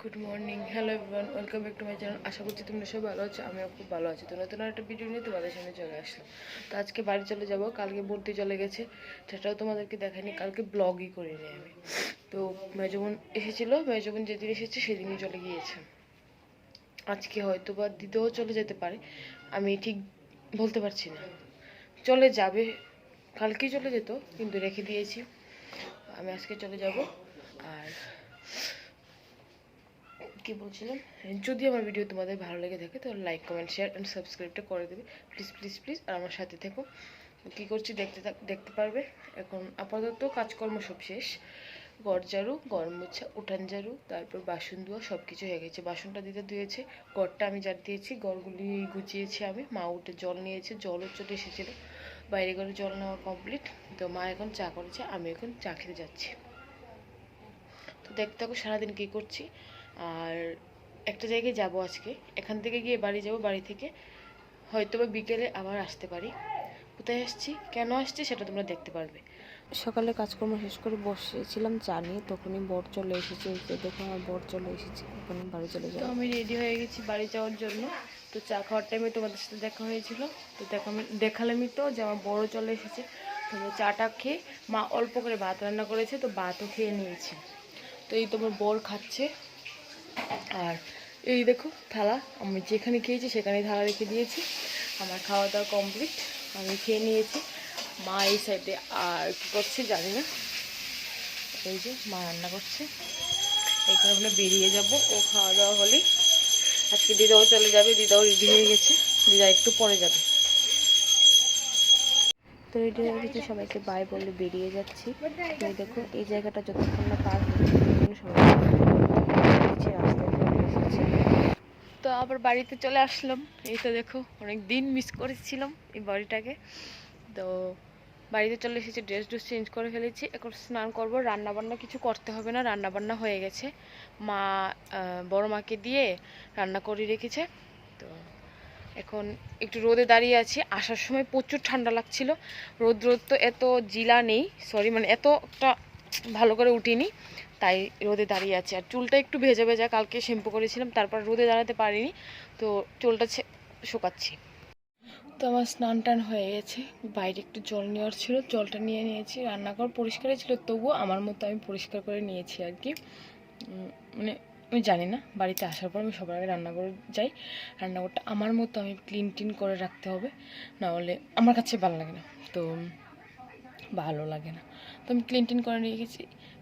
Good morning, hello everyone, welcome back to my channel. আশা করছি তোমরা সব ভালো আছো, আমিও খুব ভালো আছি। তো নতুন একটা ভিডিও নিয়ে তোমাদের সামনে চলে আসলাম। তো আজকে বাড়ি চলে যাব, কালকে ভর্তি চলে গেছে, সেটাও তোমাদেরকে দেখাইনি, কালকে ব্লগই করিনি আমি। তো মেজবোন এসেছিলো, মেজবোন যেদিন এসেছে সেদিনই চলে গিয়েছে। আজকে হয়তো বা দিতেও চলে যেতে পারে, আমি ঠিক বলতে পারছি না। চলে যাবে, কালকেই চলে যেত, কিন্তু রেখে দিয়েছি। আমি আজকে চলে যাব। আর কি বলছিলাম, যদি আমার ভিডিও তোমাদের ভালো লেগে থাকে তাহলে লাইক কমেন্ট শেয়ার অ্যান্ড সাবস্ক্রাইবটা করে দেবে প্লিজ প্লিজ প্লিজ। আর আমার সাথে থেকো, কী করছি দেখতে পারবে। এখন আপাতত কাজকর্ম সব শেষ, ঘর ঝাড়ু, ঘর মোছা, উঠান ঝাড়ু, তারপর বাসন ধোয়া সব কিছু হয়ে গেছে। বাসনটা দিতে ধুয়েছে, ঘরটা আমি ঝাড় দিয়েছি, ঘরগুলি গুছিয়েছি আমি। মা উঠে জল নিয়েছে, জলও চলে এসেছিল, বাইরে ঘরে জল নেওয়া কমপ্লিট। তো মা এখন চা করেছে, আমি এখন চা খেতে যাচ্ছি। তো দেখতে থাকো সারাদিন কী করছি। আর একটা জায়গায় যাব আজকে, এখান থেকে গিয়ে বাড়ি যাব, বাড়ি থেকে হয়তো বা বিকেলে আবার আসতে পারি। কোথায় আসছি, কেন আসছি, সেটা তোমরা দেখতে পারবে। সকালে কাজকর্ম শেষ করে বসেছিলাম চা নিয়ে, তখনই বর চলে এসেছে। দেখো আমার বর চলে এসেছে, এখন বাড়ি চলে যাবো। তো আমি রেডি হয়ে গেছি বাড়ি যাওয়ার জন্য। তো চা খাওয়ার টাইমে তোমাদের সাথে দেখা হয়েছিল, তো দেখালামই তো যে আমার বড় চলে এসেছে। তো চাটা খেয়ে মা অল্প করে ভাত রান্না করেছে, তো ভাতও খেয়ে নিয়েছি। তো এই তোমার বর খাচ্ছে। আর এই দেখো থালা, আমি যেখানে খেয়েছি সেখানেই থালা রেখে দিয়েছি। আমার খাওয়া দাওয়া কমপ্লিট, আমি খেয়ে নিয়েছি। মা এই সাইডে আর কী করছে জানি না। এই যে মা রান্না করছে, এইখানে আমরা বেরিয়ে যাব ও খাওয়া দাওয়া হলেই। আজকে দিদাও চলে যাবে, দিদাও রেডি হয়ে গেছে, দিদা একটু পরে যাবে। তো রেডি হয়ে গেছি, সবাইকে বাই বলে বেরিয়ে যাচ্ছি। তো দেখো এই জায়গাটা যতক্ষণ না পার হচ্ছে ততক্ষণ সবাই রাস্তায় চলে এসেছে। তো আবার বাড়িতে চলে আসলাম। এই তো দেখো অনেক দিন মিস করেছিলাম এই বাড়িটাকে। তো বাড়িতে চলে এসেছি, ড্রেস চেঞ্জ করে ফেলেছি, এখন স্নান করবো। রান্নাবান্না কিছু করতে হবে না, রান্নাবান্না হয়ে গেছে। মা বড় মাকে দিয়ে রান্না করে রেখেছে। তো এখন একটু রোদে দাঁড়িয়ে আছি। আসার সময় প্রচুর ঠান্ডা লাগছিল, রোদ তো এত জিলা নেই, সরি মানে এতটা ভালো করে উঠিনি, তাই রোদে দাঁড়িয়ে আছে। আর চুলটা একটু ভেজা ভেজা, কালকে শ্যাম্পু করেছিলাম, তারপর রোদে দাঁড়াতে পারিনি, তো চুলটা শুকাচ্ছি। তো আমার স্নান টান হয়ে গেছে, বাইরে একটু জল নেওয়ার ছিল, জলটা নিয়ে নিয়েছি। রান্নাঘর পরিষ্কারই ছিল, তবুও আমার মতো আমি পরিষ্কার করে নিয়েছি আর কি। মানে আমি জানি না, বাড়িতে আসার পর আমি সবার আগে রান্নাঘরে যাই, রান্নাঘরটা আমার মতো আমি ক্লিন করে রাখতে হবে, নাহলে আমার কাছে ভালো লাগে না। তো ভালো লাগে না, তো আমি ক্লিন করে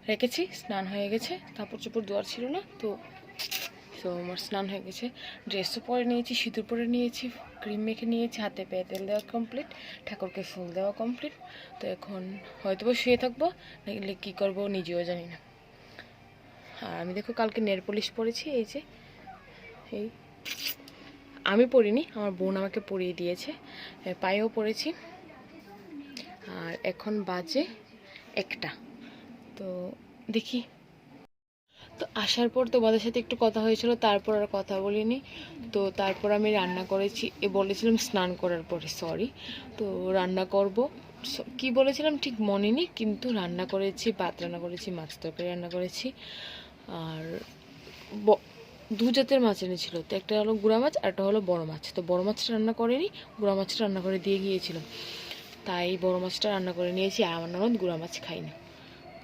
রেখেছি। স্নান হয়ে গেছে, কাপড় চোপড় ধোয়ার ছিল না, তো আমার স্নান হয়ে গেছে। ড্রেসও পরে নিয়েছি, সিঁদুর পরে নিয়েছি, ক্রিম মেখে নিয়েছি, হাতে পায়ে তেল দেওয়া কমপ্লিট, ঠাকুরকে ফুল দেওয়া কমপ্লিট। তো এখন হয়তো বা শুয়ে থাকবো, নাহলে কী করবো নিজেও জানি না। আর আমি দেখো কালকে নেল পলিশ পরেছি, এই যে এই আমি পরিনি, আমার বোন আমাকে পরিয়ে দিয়েছে, পায়েও পরেছি। আর এখন বাজে 1টা, তো দেখি। তো আসার পর তোমাদের সাথে একটু কথা হয়েছিল, তারপর আর কথা বলিনি। তো তারপর আমি রান্না করেছি, বলেছিলাম স্নান করার পরে, সরি। তো রান্না করব কি বলেছিলাম ঠিক মনে নেই, কিন্তু রান্না করেছি, ভাত রান্না করেছি, মাছ তরকারি রান্না করেছি। আর দু জাতের মাছ এনেছিল, তো একটা হলো গুঁড়া মাছ আর একটা হলো বড় মাছ। তো বড় মাছটা রান্না করেনি, গুঁড়া মাছটা রান্না করে দিয়ে গিয়েছিলাম, তাই বড় মাছটা রান্না করে নিয়েছি। আর আমার ননদ গুঁড়া মাছ খাই না,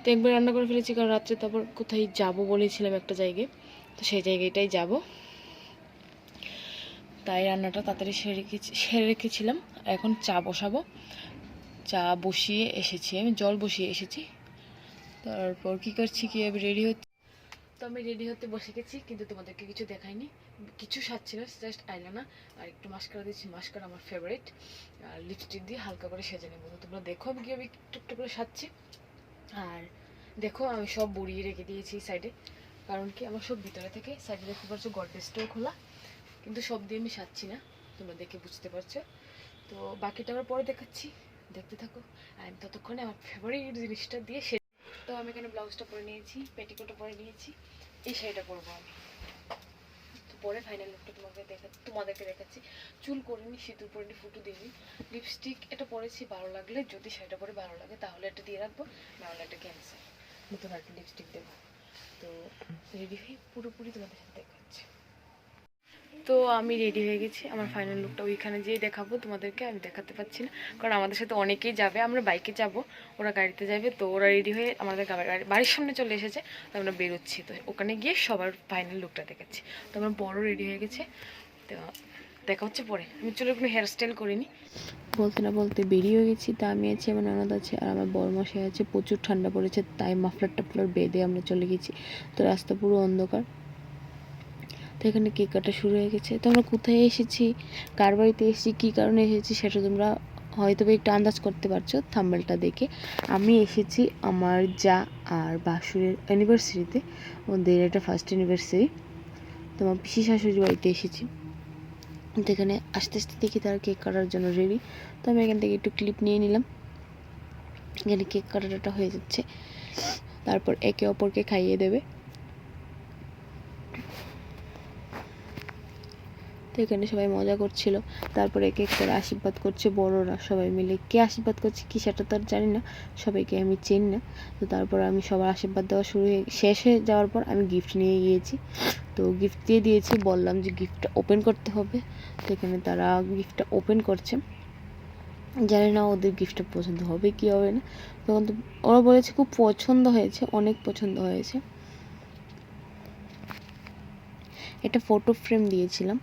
তো একবার রান্না করে ফেলেছি, কারণ রাত্রে তারপর কোথায় যাব বলেছিলাম একটা জায়গায়, তো সেই জায়গাটাই যাব, তাই রান্নাটা তাড়াতাড়ি সেরে রেখেছিলাম। এখন চা বসাবো, চা বসিয়ে এসেছি, আমি জল বসিয়ে এসেছি। তারপর কী করছি, কীভাবে রেডি হচ্ছে। তো আমি রেডি হতে বসে গেছি, কিন্তু তোমাদেরকে কিছু দেখাইনি, কিছু সাজছি না, জাস্ট আইলানা আর একটু মাস্কারা দিচ্ছি, মাস্কারা আমার ফেভারিট। আর লিপস্টিক দিয়ে হালকা করে সেজে নেবো। তো তোমরা দেখো আমি কীভাবে একটু করে সাজছি। আর দেখো আমি সব বড়িয়ে রেখে দিয়েছি সাইডে, কারণ কি আমার সব ভিতরে থেকে। সাইডে দেখতে পাচ্ছ গডরেজটাও খোলা, কিন্তু সব দিয়ে আমি সাজছি না, তোমরা দেখে বুঝতে পারছো। তো বাকিটা আবার পরে দেখাচ্ছি, দেখতে থাকো। আর আমি ততক্ষণে আমার ফেভারিট জিনিসটা দিয়ে তো আমি এখানে ব্লাউজটা পরে নিয়েছি, পেটিকোটটা পরে নিয়েছি, এই শাড়িটা পরবো আমি। তো পরে ফাইনাল লুকটা তোমাদেরকে দেখাচ্ছি। চুল করিনি, সিঁদুর পরিনি, ফুটো দিইনি, লিপস্টিক এটা পরেছি। ভালো লাগলে, যদি শাড়িটা পরে ভালো লাগে তাহলে এটা দিয়ে রাখবো, নাহলে এটা ক্যান্সেল, নতুন একটা লিপস্টিক দেবো। তো রেডি হয়ে পুরোপুরি তোমাদের সাথে দেখাচ্ছি। তো আমি রেডি হয়ে গেছি, আমার ফাইনাল লুকটা ওইখানে যেয়ে দেখাবো তোমাদেরকে, আমি দেখাতে পারছি না কারণ আমাদের সাথে অনেকেই যাবে, আমরা বাইকে যাব, ওরা গাড়িতে যাবে। তো ওরা রেডি হয়ে আমাদের বাড়ির সামনে চলে এসেছে, তো আমরা বেরোচ্ছি। তো ওখানে গিয়ে সবার ফাইনাল লুকটা দেখাচ্ছি। তো আমার বড় রেডি হয়ে গেছে, তো দেখা হচ্ছে পরে। আমি চলে কোনো হেয়ার স্টাইল করিনি, বলতে না বলতে বেরিয়ে হয়ে গেছি। তা আমি আছি, আমার ননদ আছে, আর আমার বড়মশাই আছে। প্রচুর ঠান্ডা পড়েছে, তাই মাফলার টাফলার বেঁধে আমরা চলে গেছি। তো রাস্তা পুরো অন্ধকার। তো এখানে কেক কাটা শুরু হয়ে গেছে। তো আমরা কোথায় এসেছি, কার বাড়িতে এসেছি, কী কারণে এসেছি সেটা তোমরা হয়তো একটু আন্দাজ করতে পারছো থাম্বনেলটা দেখে। আমি এসেছি আমার যা আর বাসুরের অ্যানিভার্সারিতে, ওদের এটা ফার্স্ট অ্যানিভার্সারি। তো আমার পিসি শাশুড়ির বাড়িতে এসেছি। তো এখানে আস্তে আস্তে দেখি তারা কেক কাটার জন্য রেডি। তো আমি এখান থেকে একটু ক্লিপ নিয়ে নিলাম। এখানে কেক কাটাটা হয়ে যাচ্ছে, তারপর একে অপরকে খাইয়ে দেবে। তো এখানে সবাই মজা করছিল, তারপরে এক এক করে আশীর্বাদ করছে বড়রা সবাই মিলে। কে আশীর্বাদ করছে কি সেটা তো আর জানি না, সবাইকে আমি চিনি না। তো তারপর আমি সবার আশীর্বাদ দেওয়া শেষ হয়ে যাওয়ার পর আমি গিফট নিয়ে গিয়েছি। তো গিফট দিয়ে দিয়েছি, বললাম যে গিফটটা ওপেন করতে হবে। তো এখানে তারা গিফটটা ওপেন করছে, জানি না ওদের গিফটটা পছন্দ হবে কি হবে না। তখন তো ওরা বলেছে খুব পছন্দ হয়েছে, অনেক পছন্দ হয়েছে। এটা ফটো ফ্রেম দিয়েছিলাম।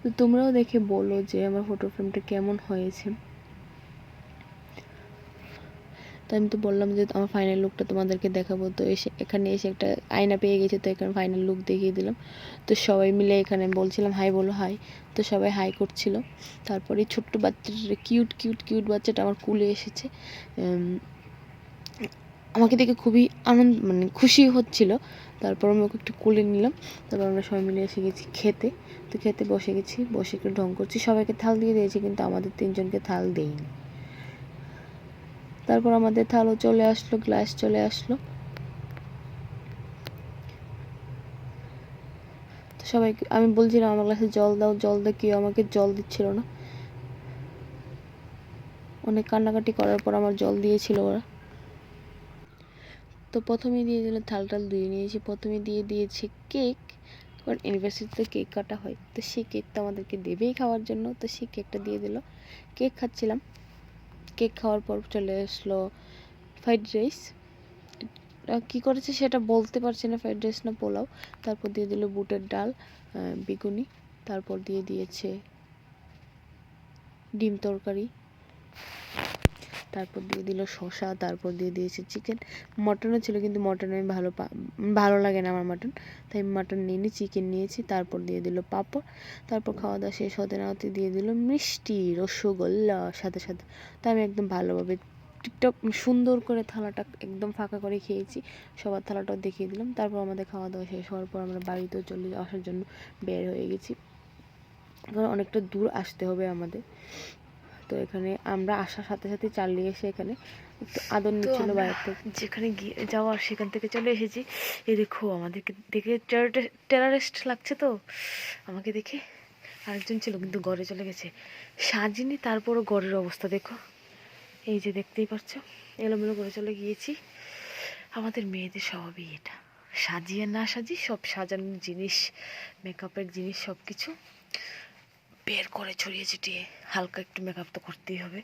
তো তোমরাও দেখে বলো যে আমার ফটো ফ্রেমটা কেমন হয়েছে। তো আমি তো বললাম যে আমার ফাইনাল লুকটা তোমাদেরকে দেখাবো। তো এখানে এসে একটা আয়না পেয়ে গেছে, তো এখানে ফাইনাল লুক দেখিয়ে দিলাম। তো সবাই মিলে এখানে বলছিলাম হাই বলো হাই, তো সবাই হাই করছিল। তারপরে ছোট্ট বাচ্চাটা, কিউট কিউট কিউট বাচ্চাটা আমার কুলে এসেছে। আমাকে দেখে খুবই মানে খুশি হচ্ছিল। তারপর আমি ওকে একটু কোলে নিলাম। তারপর আমরা সবাই মিলে এসে গেছি খেতে। তো খেতে বসে গেছি, বসে একটু ঢং করছি। সবাইকে থাল দিয়ে দিয়েছি, কিন্তু আমাদের তিনজনকে থাল দেইনি। তারপর আমাদের থালও চলে আসলো, গ্লাস চলে আসলো। তো সবাইকে আমি বলছিলাম আমার গ্লাসে জল দাও জল দাও, কেউ আমাকে জল দিচ্ছিল না। অনেক কান্নাকাটি করার পর আমার জল দিয়েছিল ওরা। তো প্রথমে দিয়ে দিল থাল টাল ধুয়ে নিয়েছি, প্রথমে দিয়ে দিয়েছে কেক, কারণ ইউনিভার্সিটিতে কেক কাটা হয়। তো সেই কেকটা আমাদেরকে দেবেই খাওয়ার জন্য, তো সেই কেকটা দিয়ে দিল। কেক খাচ্ছিলাম, কেক খাওয়ার পর চলে আসলো ফ্রাইড রাইস। কী করেছে সেটা বলতে পারছি না, ফ্রাইড রাইস না পোলাও। তারপর দিয়ে দিল বুটের ডাল, বেগুনি। তারপর দিয়ে দিয়েছে ডিম তরকারি। তারপর দিয়ে দিল শসা। তারপর দিয়ে দিয়েছে চিকেন। মটনও ছিল, কিন্তু মটন আমি ভালো লাগে না আমার মটন, তাই মাটন নিইনি, চিকেন নিয়েছি। তারপর দিয়ে দিল পাঁপড়। তারপর খাওয়া দাওয়া শেষ হতে না হতে দিয়ে দিল মিষ্টি রসগোল্লা সাথে সাথে। তো আমি একদম ভালোভাবে টিকটক সুন্দর করে থালাটা একদম ফাঁকা করে খেয়েছি, সবার থালাটাও দেখিয়ে দিলাম। তারপর আমাদের খাওয়া দাওয়া শেষ হওয়ার পর আমরা বাড়িতেও চলে আসার জন্য বের হয়ে গেছি, কারণ অনেকটা দূর আসতে হবে আমাদের। তো এখানে আমরা আসার সাথে সাথে চালিয়ে এসে এখানে একটু আদর নিচ্ছিল বাইরে থেকে, যেখানে গিয়ে যাওয়ার সেখান থেকে চলে এসেছি। এই দেখো আমাদেরকে দেখে টেরারিস্ট লাগছে। তো আমাকে দেখে আরেকজন ছিল, কিন্তু ঘরে চলে গেছে, সাজিনি। তারপরও ঘরের অবস্থা দেখো, এই যে দেখতেই পাচ্ছ, এলোমেলো করে চলে গিয়েছি। আমাদের মেয়েদের স্বভাবই এটা, সাজিয়ে না সাজি সব সাজানোর জিনিস, মেকআপের জিনিস সব কিছু বের করে ছড়িয়ে ছিটিয়ে হালকা একটু মেকআপ তো করতেই হবে।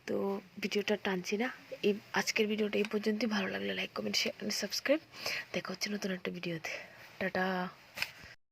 তো ভিডিওটা টানছি না, এই আজকের ভিডিওটা এই পর্যন্তই। ভালো লাগলে লাইক কমেন্ট শেয়ার সাবস্ক্রাইব। দেখা হচ্ছে নতুন একটা ভিডিওতে। টাটা।